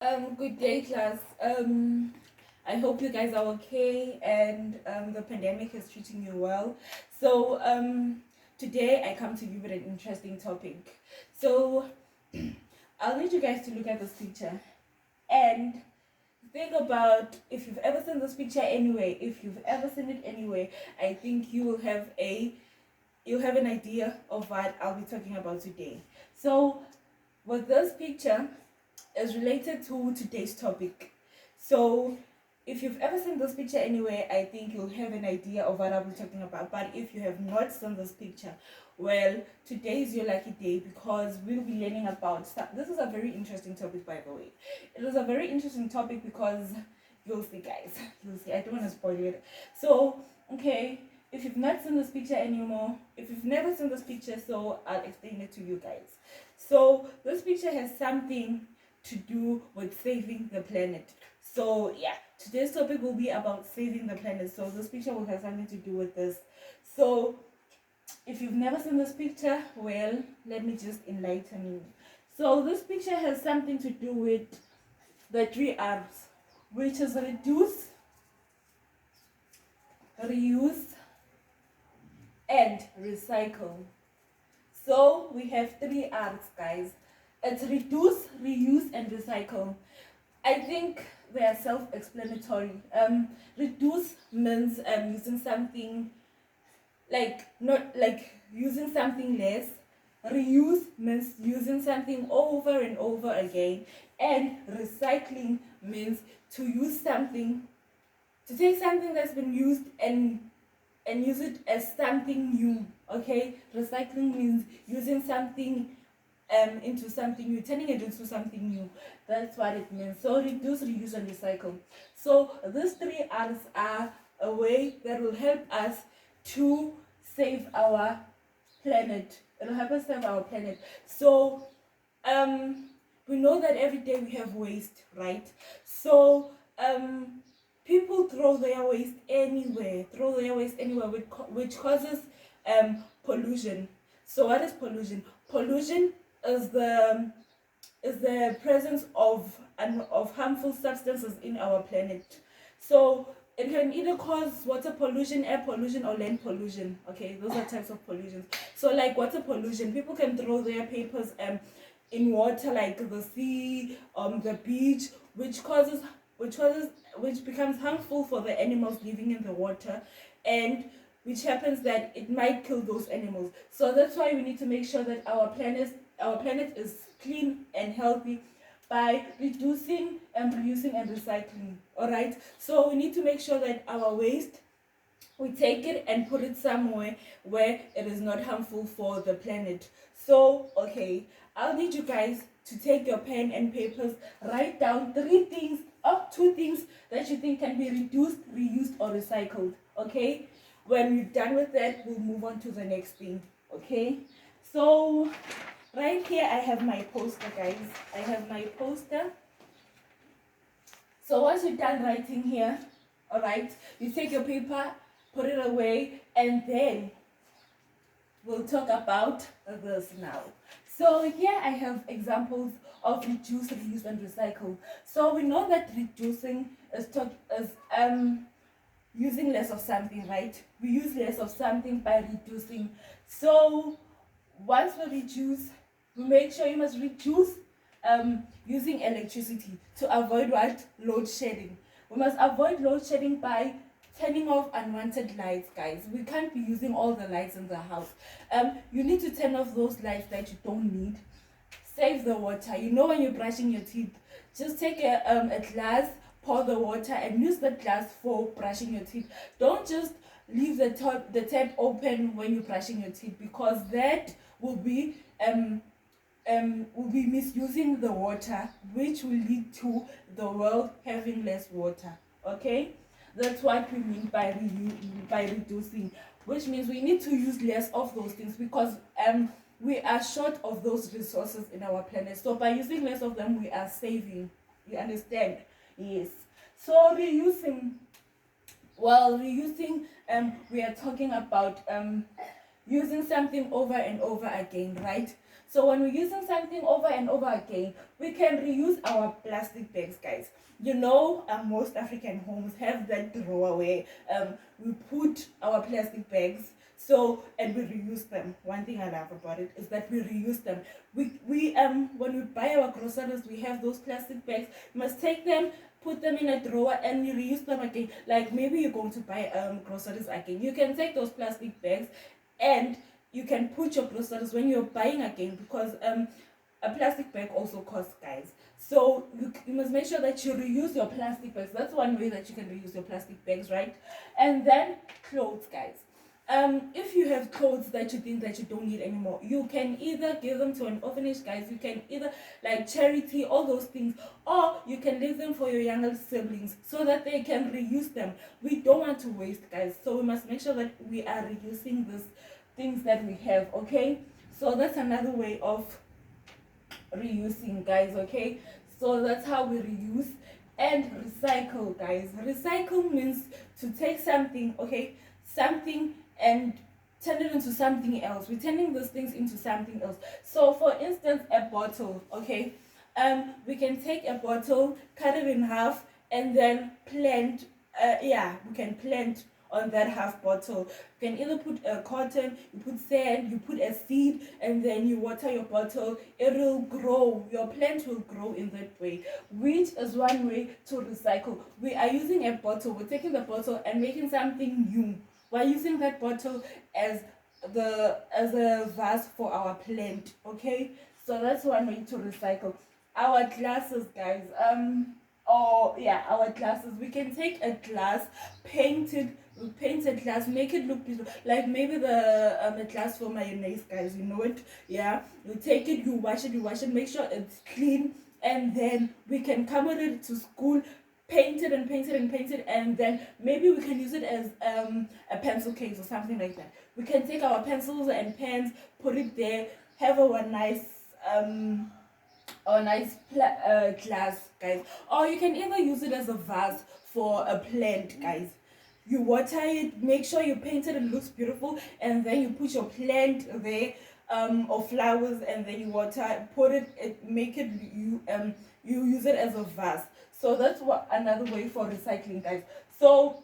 Good day, class. I hope you guys are okay and the pandemic is treating you well. So, today I come to you with an interesting topic. So, I'll need you guys to look at this picture and think about if you've ever seen this picture anyway. If you've ever seen it anyway, I think you'll have an idea of what I'll be talking about today. So, with this picture is related to today's topic. So, if you've ever seen this picture anyway, I think you'll have an idea of what I'll be talking about. But if you have not seen this picture, well, today is your lucky day because we'll be learning about stuff. This is a very interesting topic, by the way. It is a very interesting topic because you'll see, guys. You'll see. I don't want to spoil it. So, okay, if you've not seen this picture anymore, if you've never seen this picture, so I'll explain it to you guys. So, this picture has something to do with saving the planet. So yeah, today's topic will be about saving the planet. So this picture will have something to do with this. So if you've never seen this picture, well, let me just enlighten you. So this picture has something to do with the three R's, which is reduce, reuse, and recycle. So we have three R's, guys. It's reduce, reuse, and recycle. I think they are self-explanatory. Reduce means using something like not like using something less. Reuse means using something over and over again, and recycling means to use something, to take something that's been used and use it as something new. Okay, recycling means using something into something new, turning it into something new. That's what it means. So reduce, reuse, and recycle. So these three R's are a way that will help us to save our planet. It'll help us save our planet. So we know that every day we have waste, right? So people throw their waste anywhere, which causes pollution. So what is pollution? Pollution is the presence of harmful substances in our planet. So it can either cause water pollution, air pollution, or land pollution. Okay, those are types of pollution. So like water pollution, people can throw their papers in water, like the sea, the beach, which becomes harmful for the animals living in the water, and which happens that it might kill those animals. So that's why we need to make sure that our planet is clean and healthy by reducing and reusing and recycling. All right, so we need to make sure that our waste, we take it and put it somewhere where it is not harmful for the planet. So okay, I'll need you guys to take your pen and papers, write down two things that you think can be reduced, reused, or recycled. Okay, when we're done with that, we'll move on to the next thing. Okay, so right here I have my poster, guys. I have my poster. So once you're done writing here, all right, you take your paper, put it away, and then we'll talk about this now. So here I have examples of reduce, reuse, and recycle. So we know that reducing is using less of something, right? We use less of something by reducing. So once we reduce, we make sure you must reduce using electricity to avoid what? Load shedding. We must avoid load shedding by turning off unwanted lights, guys. We can't be using all the lights in the house. You need to turn off those lights that you don't need. Save the water. You know, when you're brushing your teeth, just take a glass, pour the water, and use the glass for brushing your teeth. Don't just leave the tap open when you're brushing your teeth, because that will be misusing the water, which will lead to the world having less water. Okay, that's what we mean by reducing, which means we need to use less of those things because we are short of those resources in our planet. So by using less of them, we are saving. You understand? Yes. So reusing, we are talking about using something over and over again, right? So when we're using something over and over again, we can reuse our plastic bags, guys. You know, most African homes have that drawer where we put our plastic bags, so, and we reuse them. One thing I love about it is that we reuse them. We when we buy our groceries, we have those plastic bags. You must take them, put them in a drawer, and you reuse them again. Like maybe you're going to buy groceries again, you can take those plastic bags and you can put your groceries when you're buying again, because a plastic bag also costs, guys. So you must make sure that you reuse your plastic bags. That's one way that you can reuse your plastic bags, right? And then clothes, guys. If you have clothes that you think that you don't need anymore, you can either give them to an orphanage, guys. You can either like charity, all those things, or you can leave them for your younger siblings so that they can reuse them. We don't want to waste, guys, so we must make sure that we are reusing these things that we have. Okay, so that's another way of reusing, guys. Okay, so that's how we reuse and recycle, guys. Recycle means to take something, okay, something, and turn it into something else. We're turning those things into something else. So for instance, a bottle, okay, we can take a bottle, cut it in half, and then plant, we can plant on that half bottle. You can either put a cotton, you put sand, you put a seed, and then you water your bottle. It will grow. Your plant will grow in that way, which is one way to recycle. We are using a bottle. We're taking the bottle and making something new. We're using that bottle as a vase for our plant. Okay, so that's one way to recycle. Our glasses, guys. Our glasses. We can take a glass, paint a glass, make it look beautiful. Like maybe the glass for mayonnaise, guys. You know it. Yeah. You take it, you wash it, make sure it's clean, and then we can come with it to school. Paint it, and then maybe we can use it as a pencil case or something like that. We can take our pencils and pens, put it there, have a nice glass, guys. Or you can either use it as a vase for a plant, guys. You water it, make sure you paint it, it looks beautiful, and then you put your plant there, or flowers, and then you water, put it, make it, you use it as a vase. So that's another way for recycling, guys. So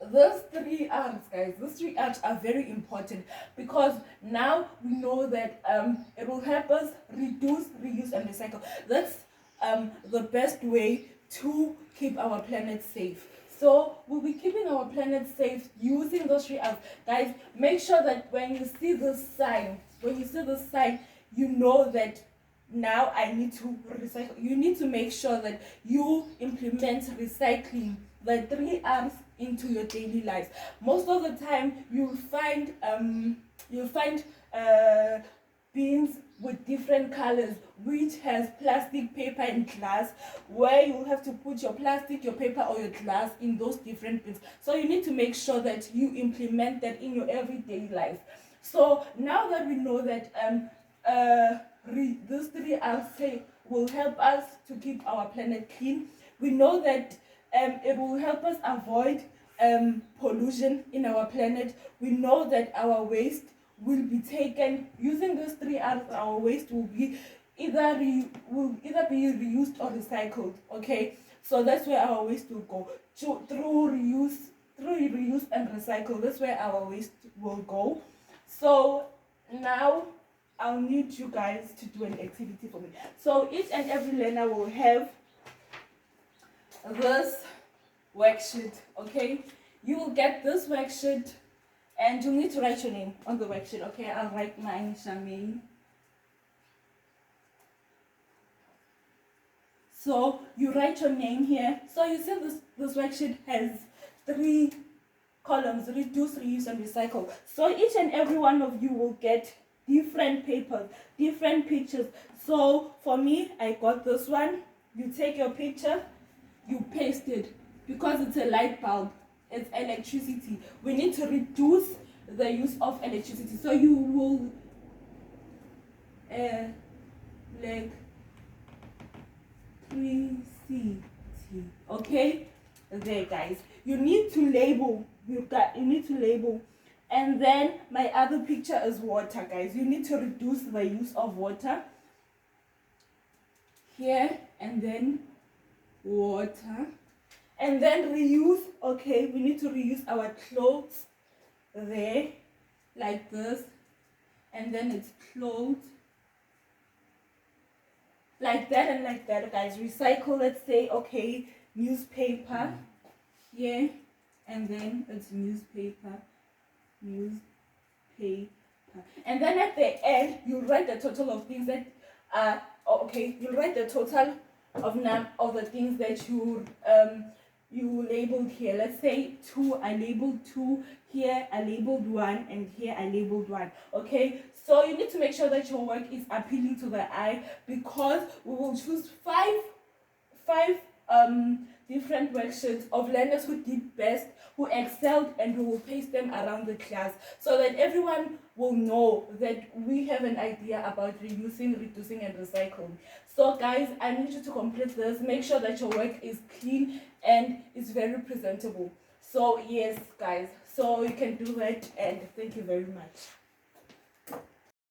these 3 R's, guys, these 3 R's are very important, because now we know that it will help us reduce, reuse, and recycle. That's the best way to keep our planet safe. So we'll be keeping our planet safe using those 3 R's, guys. Make sure that when you see this sign, you know that now I need to recycle. You need to make sure that you implement recycling, the 3 R's, into your daily life. Most of the time you'll find bins with different colors, which has plastic, paper, and glass, where you'll have to put your plastic, your paper, or your glass in those different bins. So you need to make sure that you implement that in your everyday life. So now that we know that these 3 R's will help us to keep our planet clean, we know that it will help us avoid pollution in our planet. We know that our waste will be taken using those 3 R's. Our waste will either be reused or recycled. Okay, so that's where our waste will go, through reuse and recycle. That's where our waste will go. So now I'll need you guys to do an activity for me. So each and every learner will have this worksheet. Okay, you will get this worksheet, and you need to write your name on the worksheet. Okay, I'll write mine, Charmaine. So you write your name here. So you see this worksheet has 3 columns: reduce, reuse, and recycle. So each and every one of you will get different papers, different pictures. So for me, I got this one. You take your picture, you paste it, because it's a light bulb, it's electricity. We need to reduce the use of electricity. So you will electricity. Okay, there, guys. You need to label. You need to label And then my other picture is water, guys. You need to reduce the use of water here, and then water, and then reuse. Okay, we need to reuse our clothes there like this, and then it's clothes like that and like that, guys. Recycle, let's say, okay, newspaper here, and then it's newspaper, and then at the end you write the total of things that okay, you write the total of the things that you labeled here. Let's say 2, I labeled 2, here I labeled 1, and here I labeled 1. Okay, so you need to make sure that your work is appealing to the eye, because we will choose five different worksheets of learners who did best, who excelled, and we will paste them around the class so that everyone will know that we have an idea about reusing, reducing, and recycling. So guys, I need you to complete this. Make sure that your work is clean and is very presentable. So yes, guys, so you can do that, and thank you very much.